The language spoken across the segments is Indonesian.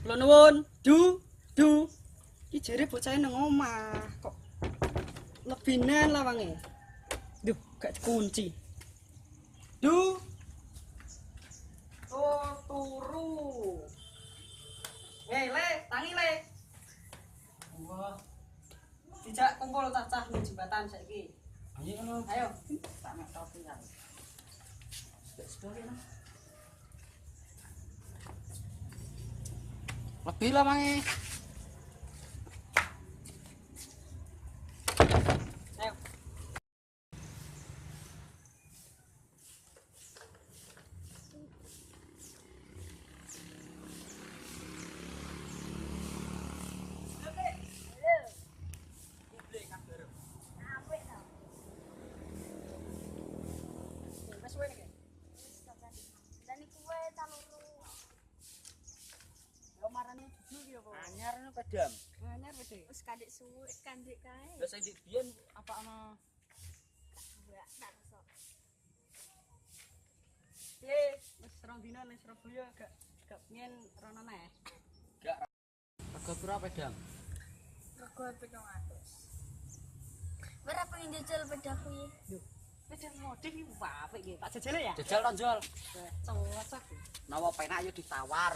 Kula nuwun. Du. Iki jere bocahe nang omah kok lebinan lawange. Duh, gak dikunci. Du. Oh, turu. Le, tangi le. Wah. Dijak kumpul cacah ning jembatan saiki. Ayo. Tak mek topi kan. Lebih lah mangi. Ayo. Anyar nu pedam. Anyar wis. Wis kandik suwe, kandik kae. Lah sing biyen apa ana Mbak, tak sok. Wis rong dina ning Surabaya gak pengen rono neh. gak rega pira pedam? Rego 700. Ora pengen jajal pedaku iki. Lho, wis modif iki apik iki. Tak jajale ya. Jajal to jol. Cocok. Nawa penak yo ditawar.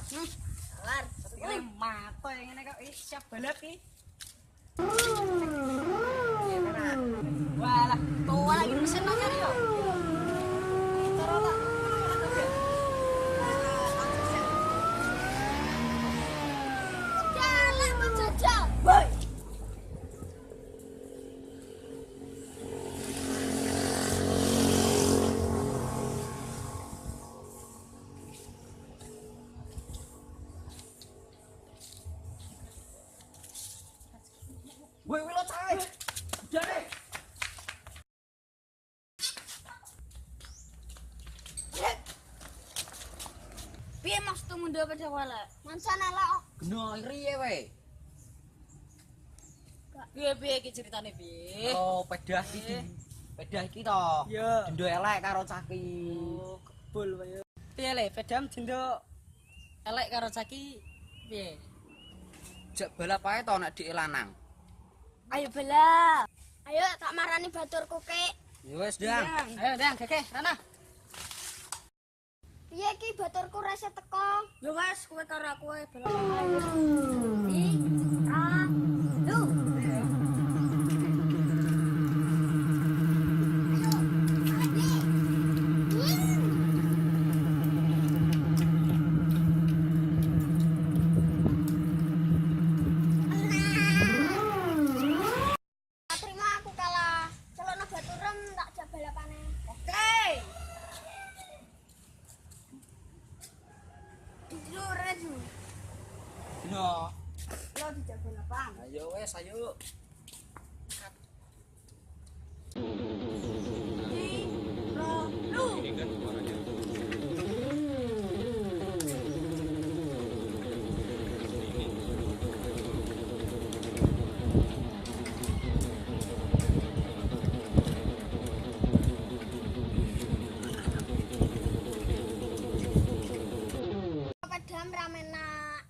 Lar. Ini mata yang ini kok siap balap iki. Walah, Tua lagi mesin nang kene yo. cara tak. Jalan menjajal. Woi. Woi, lo cai. Udah deh. Piye maksudmu mundur pada wala? Mansana lah. Geno riye wae. Piye iki ceritane piye? Oh, pedah iki. Pedah iki to. Iya. Dendo elek karo caki. Oh, kebul wae. Piye le, pedam dendo elek karo caki piye? Jak balap ae to nek dik lanang. Ayo bela. Ayo tak marani baturku kek. Ya wis, Dang. Ayo, Dang, keke, Rana. Piye iki baturku rasa teko? Yo wes, kowe karo aku wae balap. Lu. Terima aku kalah. Celana baturem tak jak balapane. Oke. Jujur aja. Geno. Lo dijak balapan. Ayo wes, ayo. Pedam ramena.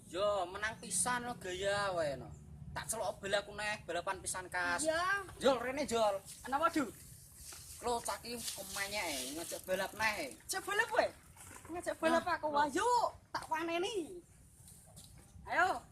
Yo, menang pisan lo gaya wae no. Tak celok balaku neh, balapan pisan kas. Ya. Jol rene jol. Ana wadu. Lo caki omahe ngajak balap neh. Cek balap kowe. Ngajak balap aku wah yuk, tak paneni. Ayo.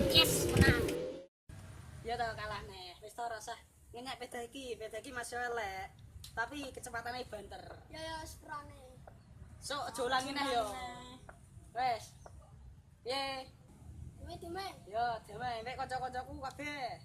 Yes, menang. Ya tau kalah neh. Wis to rasah. Ngenyek peda iki masih elek. Tapi kecepatannya banter. Ya seprane. So, aja ulangi neh yo. Wes. Piye? Dime. Yo, dhewe nek kanca-kancaku kabeh.